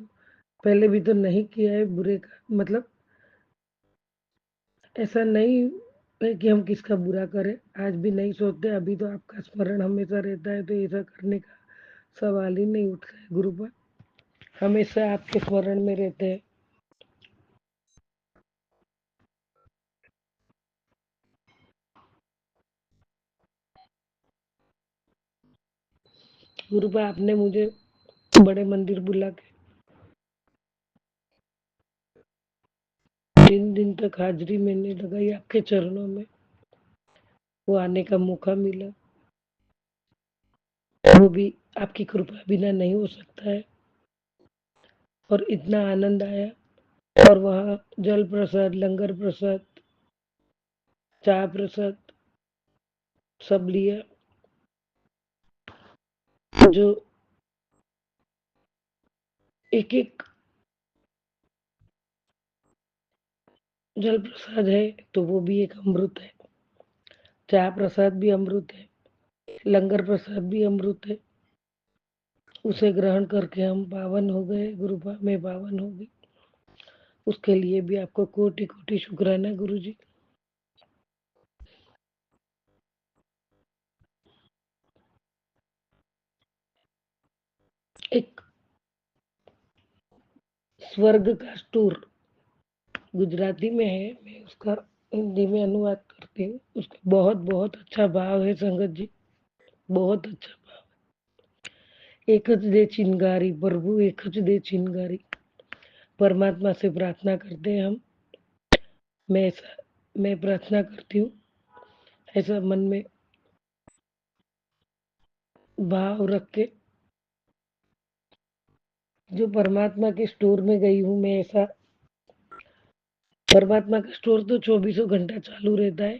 पहले भी तो नहीं किया है बुरे का, मतलब ऐसा नहीं है कि हम किसका बुरा करें। आज भी नहीं सोचते, अभी तो आपका स्मरण हमेशा रहता है तो ऐसा करने का सवाल ही नहीं उठता है गुरुपा। हमेशा आपके स्मरण में रहते हैं। गुरुपा आपने मुझे बड़े मंदिर बुला के 3 दिन तक हाजिरी मैंने लगाई आपके चरणों में, वो आने का मौका मिला, वो भी आपकी कृपा बिना नहीं हो सकता है। और इतना आनंद आया, और वहाँ जल प्रसाद, लंगर प्रसाद, चाय प्रसाद सब लिया। जो एक एक जल प्रसाद है तो वो भी एक अमृत है, चाय प्रसाद भी अमृत है, लंगर प्रसाद भी अमृत है। उसे ग्रहण करके हम पावन हो गए गुरुपा, मैं पावन हो गई। उसके लिए भी आपको कोटि कोटि शुक्राना गुरु जी। एक स्वर्ग का स्टोर गुजराती में है, मैं उसका हिंदी में अनुवाद करती हूँ। उसका बहुत बहुत अच्छा भाव है संगत जी, बहुत अच्छा भाव। एक ज दे चिंगारी प्रभु, एक ज दे चिंगारी। परमात्मा से प्रार्थना करते हैं हम। मैं प्रार्थना करती हूँ, ऐसा मन में भाव रख के, जो परमात्मा के स्टोर में गई हूँ मैं, ऐसा परमात्मा का स्टोर तो 24 घंटा चालू रहता है।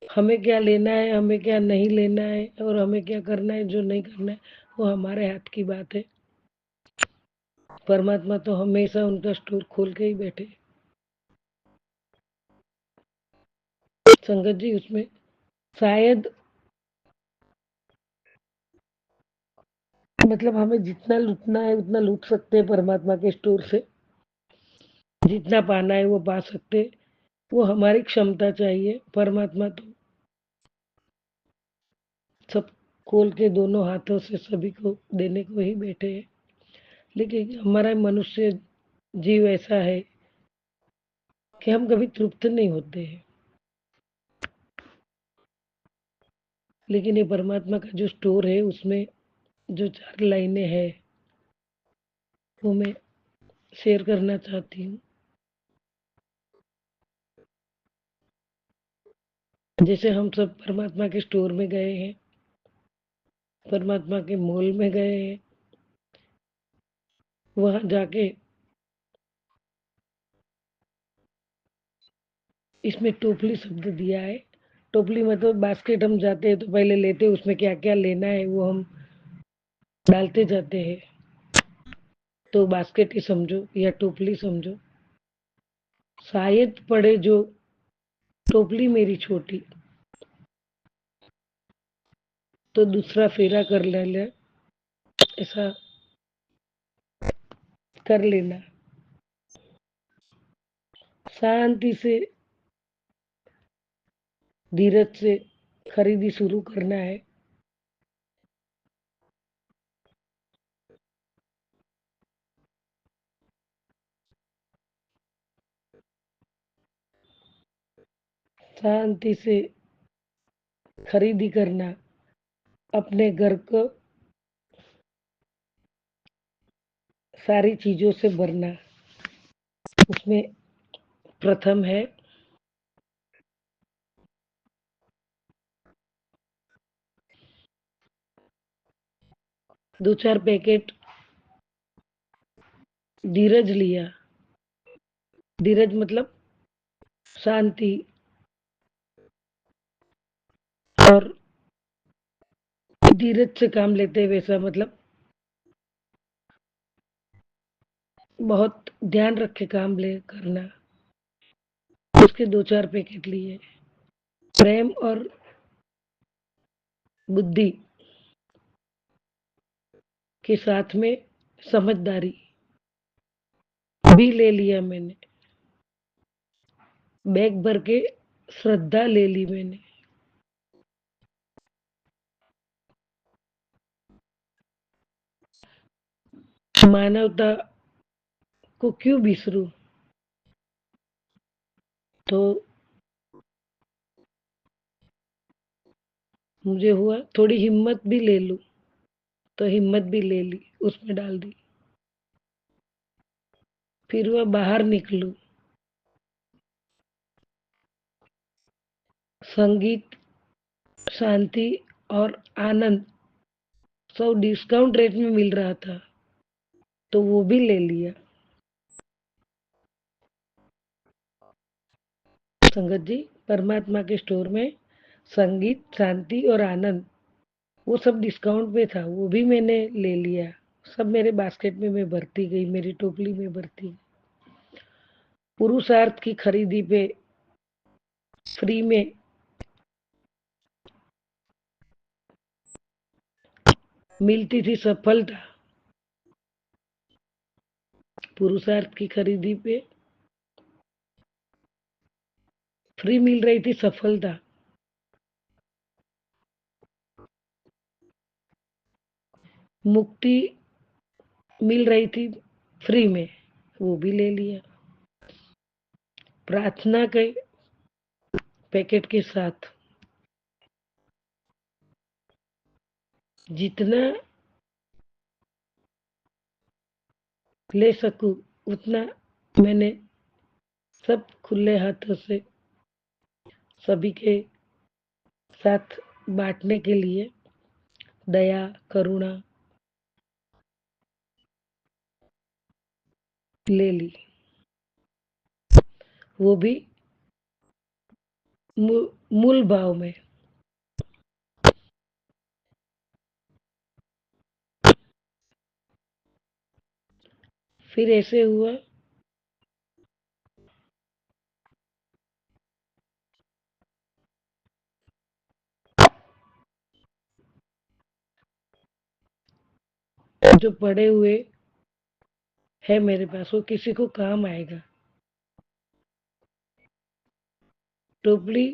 हमें क्या लेना है, हमें क्या नहीं लेना है, और हमें क्या करना है, जो नहीं करना है, वो हमारे हाथ की बात है। परमात्मा तो हमेशा उनका स्टोर खोल के ही बैठे। संगत जी, उसमें शायद मतलब हमें जितना लूटना है उतना लूट सकते हैं परमात्मा के स्टोर से। जितना पाना है वो पा सकते, वो हमारी क्षमता चाहिए। परमात्मा तो सब खोल के दोनों हाथों से सभी को देने को ही बैठे हैं, लेकिन हमारा मनुष्य जीव ऐसा है कि हम कभी तृप्त नहीं होते हैं। लेकिन ये परमात्मा का जो स्टोर है उसमें जो 4 लाइनें हैं वो मैं शेयर करना चाहती हूँ। जैसे हम सब परमात्मा के स्टोर में गए हैं, परमात्मा के मॉल में गए हैं, वहां जाके इसमें टोपली शब्द दिया है। टोपली मतलब बास्केट, हम जाते हैं तो पहले लेते हैं उसमें क्या क्या लेना है वो हम डालते जाते हैं, तो बास्केट ही समझो या टोपली समझो। शायद पड़े जो टोपली मेरी छोटी, तो दूसरा फेरा कर ले, ऐसा कर लेना। शांति से धीरज से खरीदी शुरू करना है। शांति से खरीदी करना, अपने घर को सारी चीजों से भरना। उसमें प्रथम है दो चार पैकेट धीरज लिया। धीरज मतलब शांति, और धीरज से काम लेते वैसा मतलब बहुत ध्यान रख के काम ले करना। उसके दो चार पैकेट लिए। प्रेम और बुद्धि के साथ में समझदारी भी ले लिया मैंने। बैग भर के श्रद्धा ले ली मैंने। मानवता को क्यों बिसरूं, तो मुझे हुआ थोड़ी हिम्मत भी ले लूं, तो हिम्मत भी ले ली, उसमें डाल दी। फिर वह बाहर निकलूं। संगीत, शांति और आनंद सब डिस्काउंट रेट में मिल रहा था, तो वो भी ले लिया। संगत जी, परमात्मा के स्टोर में संगीत, शांति और आनंद वो सब डिस्काउंट पे था, वो भी मैंने ले लिया। सब मेरे बास्केट में मैं भरती गई, मेरी टोकरी में भरती गई। पुरुषार्थ की खरीदी पे फ्री में मिलती थी सफलता। पुरुषार्थ की खरीदी पे फ्री मिल रही थी सफलता। मुक्ति मिल रही थी फ्री में, वो भी ले लिया। प्रार्थना के पैकेट के साथ जितना ले सकूं उतना मैंने सब खुले हाथों से सभी के साथ बांटने के लिए दया करुणा ले ली। वो भी मूल भाव में। फिर ऐसे हुआ जो पड़े हुए है मेरे पास वो किसी को काम आएगा। टोपली,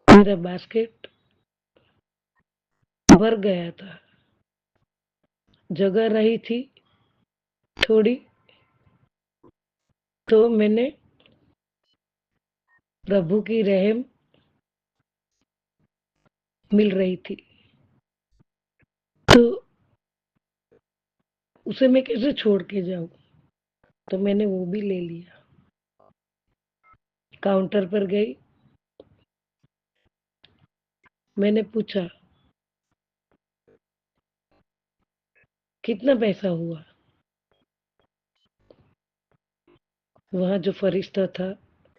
मेरा बास्केट भर गया था। जगह रही थी थोड़ी, तो मैंने प्रभु की रहम मिल रही थी, तो उसे मैं कैसे छोड़ के जाऊं, तो मैंने वो भी ले लिया। काउंटर पर गई, मैंने पूछा कितना पैसा हुआ। वहां जो फरिश्ता था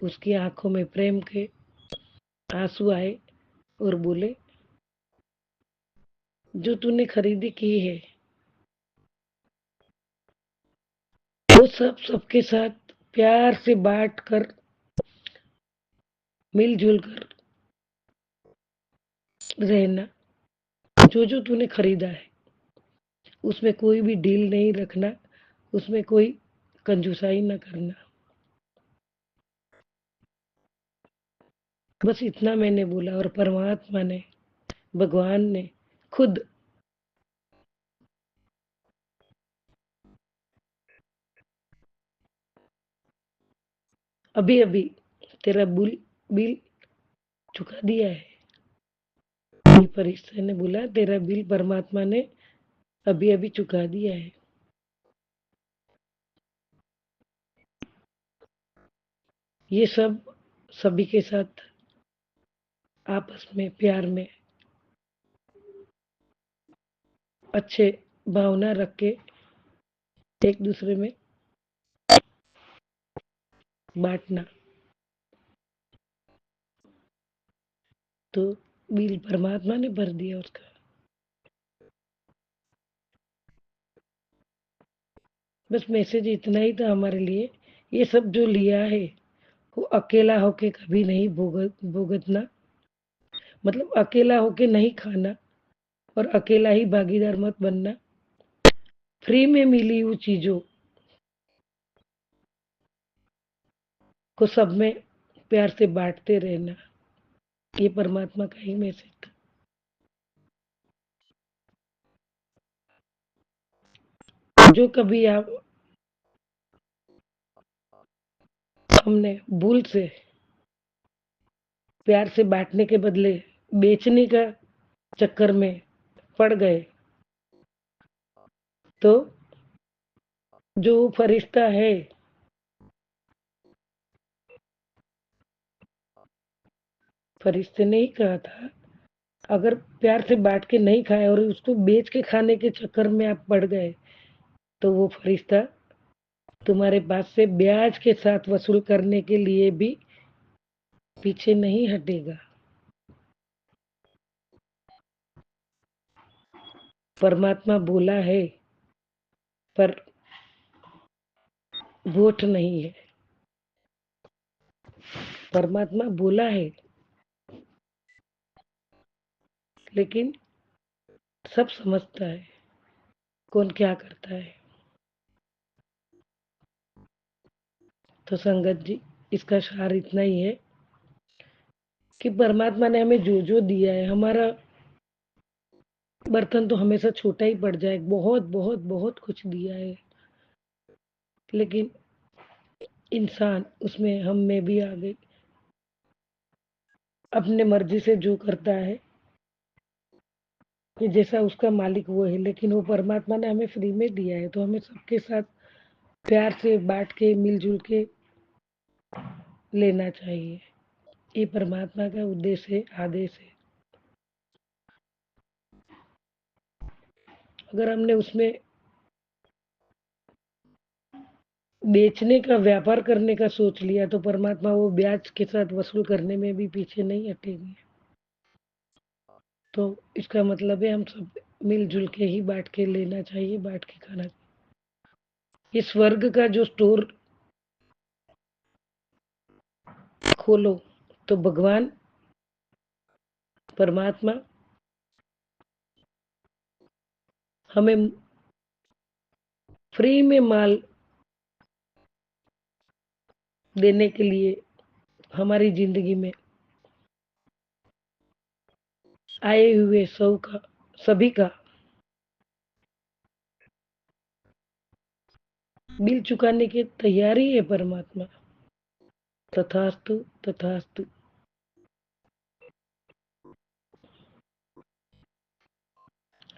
उसकी आंखों में प्रेम के आंसू आए और बोले, जो तूने खरीदी की है वो सब सबके साथ प्यार से बांट कर, मिलजुल कर रहना। जो जो तूने खरीदा है उसमें कोई भी डील नहीं रखना, उसमें कोई कंजूसाई न करना। बस इतना मैंने बोला और परमात्मा ने, भगवान ने खुद अभी अभी तेरा बिल चुका दिया है। ये फरिश्ते ने बोला, तेरा बिल परमात्मा ने अभी अभी चुका दिया है। ये सब सभी के साथ आपस में प्यार में अच्छे भावना रख के एक दूसरे में बांटना, तो बिल परमात्मा ने भर दिया उसका। बस मैसेज इतना ही था हमारे लिए। ये सब जो लिया है वो अकेला होके कभी नहीं भुगतना, मतलब अकेला होके नहीं खाना और अकेला ही भागीदार मत बनना। फ्री में मिली हुई चीजों को सब में प्यार से बांटते रहना, ये परमात्मा का ही मैसेज था। जो कभी आप हमने भूल से प्यार से बांटने के बदले बेचने का चक्कर में पड़ गए, तो जो फरिश्ता है, फरिश्ते ने ही कहा था, अगर प्यार से बांट के नहीं खाए और उसको बेच के खाने के चक्कर में आप पड़ गए, तो वो फरिश्ता तुम्हारे पास से ब्याज के साथ वसूल करने के लिए भी पीछे नहीं हटेगा। परमात्मा बोला है पर वोट नहीं है। परमात्मा बोला है लेकिन सब समझता है कौन क्या करता है। तो संगत जी, इसका सार इतना ही है कि परमात्मा ने हमें जो जो दिया है, हमारा बर्तन तो हमेशा छोटा ही पड़ जाए, बहुत बहुत बहुत कुछ दिया है, लेकिन इंसान उसमें हम में भी आ गई, अपने मर्जी से जो करता है कि जैसा उसका मालिक वो है। लेकिन वो परमात्मा ने हमें फ्री में दिया है, तो हमें सबके साथ प्यार से बांट के मिलजुल के लेना चाहिए। ये परमात्मा का उद्देश्य है, आदेश है। अगर हमने उसमें बेचने का, व्यापार करने का सोच लिया, तो परमात्मा वो ब्याज के साथ वसूल करने में भी पीछे नहीं हटेंगे। तो इसका मतलब है हम सब मिलजुल के ही बांट के लेना चाहिए, बांट के खाना। ये स्वर्ग का जो स्टोर खोलो, तो भगवान परमात्मा हमें फ्री में माल देने के लिए हमारी जिंदगी में आए हुए सभी का बिल चुकाने की तैयारी है परमात्मा। तथास्तु तथास्तु।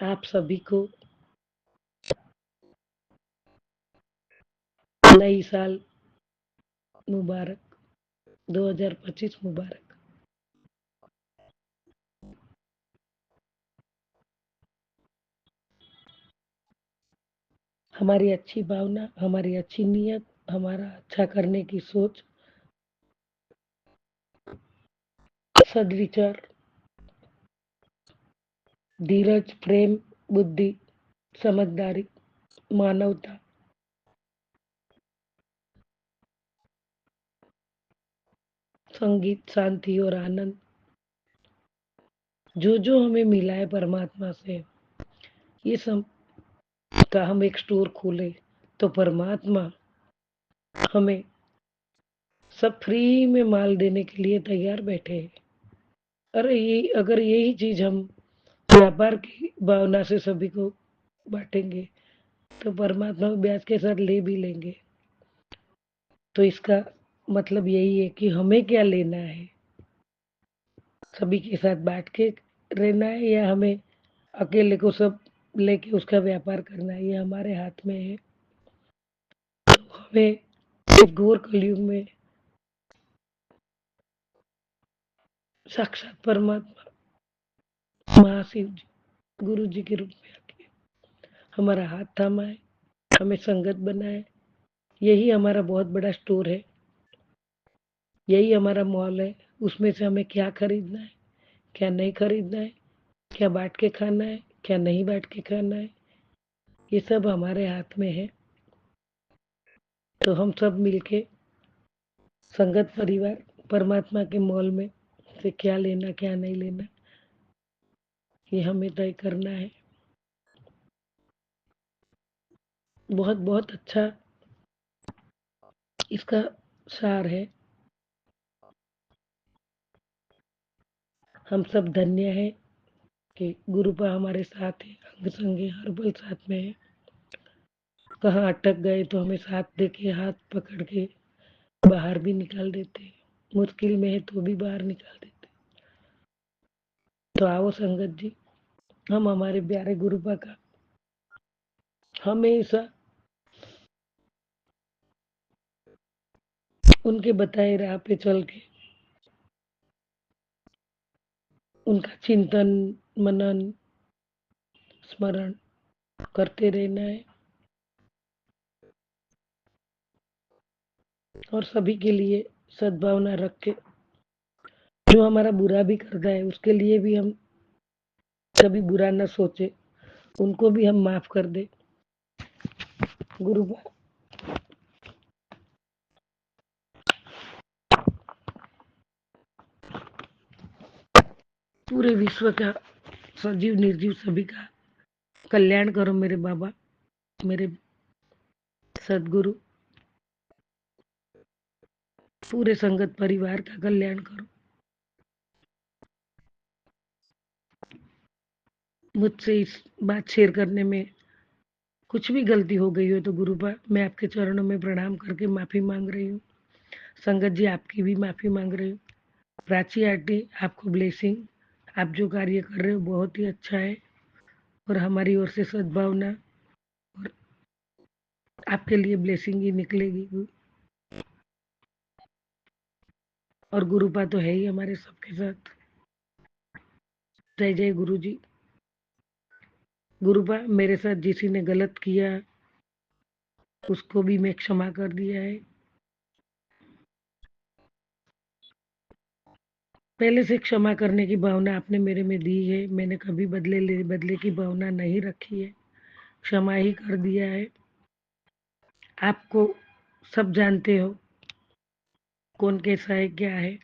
आप सभी को नई साल मुबारक, 2025 मुबारक। हमारी अच्छी भावना, हमारी अच्छी नीयत, हमारा अच्छा करने की सोच, सद्विचार, धीरज, प्रेम, बुद्धि, समझदारी, मानवता, संगीत, शांति और आनंद जो जो हमें मिला है परमात्मा से, ये सब का हम एक स्टोर खोले तो परमात्मा हमें सब फ्री में माल देने के लिए तैयार बैठे हैं। अरे ये अगर यही चीज हम व्यापार की भावना से सभी को बांटेंगे तो परमात्मा ब्याज के साथ ले भी लेंगे। तो इसका मतलब यही है कि हमें क्या लेना है, सभी के साथ बांट के रहना है या हमें अकेले को सब लेके उसका व्यापार करना है, ये हमारे हाथ में है। तो हमें इस घोर कलयुग में साक्षात परमात्मा महाशिव जी, गुरु जी के रूप में आके हमारा हाथ थामा है, हमें संगत बनाए। यही हमारा बहुत बड़ा स्टोर है, यही हमारा मॉल है। उसमें से हमें क्या खरीदना है, क्या नहीं खरीदना है, क्या बांट के खाना है, क्या नहीं बांट के खाना है, ये सब हमारे हाथ में है। तो हम सब मिलके संगत परिवार परमात्मा के मॉल में से क्या लेना क्या नहीं लेना, ये हमें तय करना है। बहुत बहुत अच्छा इसका सार है। हम सब धन्य है कि गुरुपा हमारे साथ है, अंग संगे हर पल साथ में है। कहाँ अटक गए तो हमें साथ देके हाथ पकड़ के बाहर भी निकाल देते, मुश्किल में है तो भी बाहर निकाल देते। तो आओ संगत जी, हम हमारे प्यारे गुरुपा का हमेशा उनके बताए राह पे चल के उनका चिंतन मनन स्मरण करते रहना है और सभी के लिए सद्भावना रख के जो हमारा बुरा भी करता है उसके लिए भी हम कभी बुरा न सोचे, उनको भी हम माफ कर दे। गुरु पूरे विश्व का सजीव निर्जीव सभी का कल्याण करो मेरे बाबा, मेरे सदगुरु। पूरे संगत परिवार का कल्याण करो। मुझसे इस बात शेयर करने में कुछ भी गलती हो गई हो तो गुरुपा मैं आपके चरणों में प्रणाम करके माफी मांग रही हूँ। संगत जी आपकी भी माफी मांग रही हूँ। प्राची आंटी आपको ब्लेसिंग, आप जो कार्य कर रहे हो बहुत ही अच्छा है और हमारी ओर से सद्भावना और आपके लिए ब्लेसिंग ही निकलेगी। और गुरुपा तो है ही हमारे सबके साथ। जय जय गुरु जी। गुरुपा मेरे साथ जिसी ने गलत किया उसको भी मैं क्षमा कर दिया है। पहले से क्षमा करने की भावना आपने मेरे में दी है, मैंने कभी बदले की भावना नहीं रखी है, क्षमा ही कर दिया है। आपको सब जानते हो कौन कैसा है क्या है।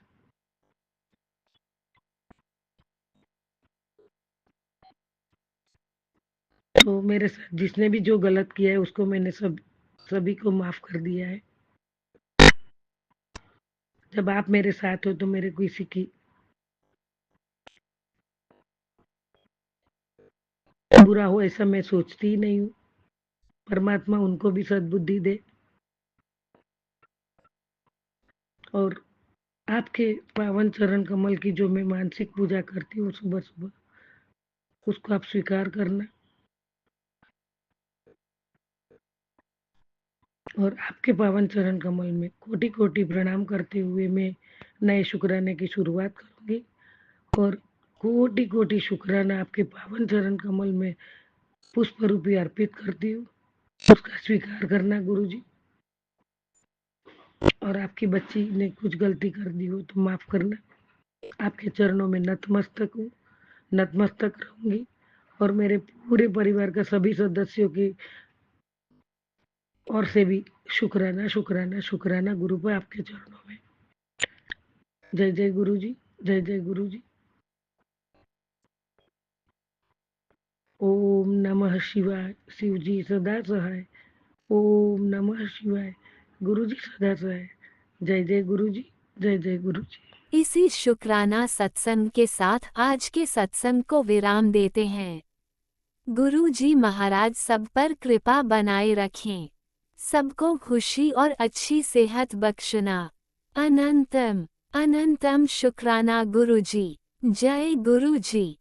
तो मेरे साथ जिसने भी जो गलत किया है उसको मैंने सभी को माफ कर दिया है। जब आप मेरे साथ हो तो मेरे किसी की बुरा हो ऐसा मैं सोचती ही नहीं हूँ। परमात्मा उनको भी सद्बुद्धि दे और आपके पावन चरण कमल की जो मैं मानसिक पूजा करती हूँ सुबह सुबह, उसको आप स्वीकार करना और आपके पावन चरण कमल में कोटि कोटि प्रणाम करते हुए मैं नए शुक्राने की शुरुआत करूंगी और कोटि कोटि शुक्राना आपके पावन चरण कमल में पुष्प रूपी अर्पित करती हूँ। उसका स्वीकार करना गुरुजी। और आपकी बच्ची ने कुछ गलती कर दी हो तो माफ करना। आपके चरणों में नतमस्तक हूँ, नतमस्तक रहूंगी और मेरे पूरे परिवार का सभी सदस्यों की ओर से भी शुक्राना शुक्राना शुक्राना गुरु पर आपके चरणों में। जय जय गुरु जी, जय जय गुरु जी। ओम नमः शिवाय। शिव जी सदा सहाय। ओम नमः शिवाय। गुरु जी सदा सहाय। जय जय गुरु जी, जय जय गुरु जी। इसी शुक्राना सत्संग के साथ आज के सत्संग को विराम देते हैं। गुरु जी महाराज सब पर कृपा बनाए रखें, सबको खुशी और अच्छी सेहत बख्शना। अनंतम अनंतम शुक्राना गुरु जी। जय गुरु जी।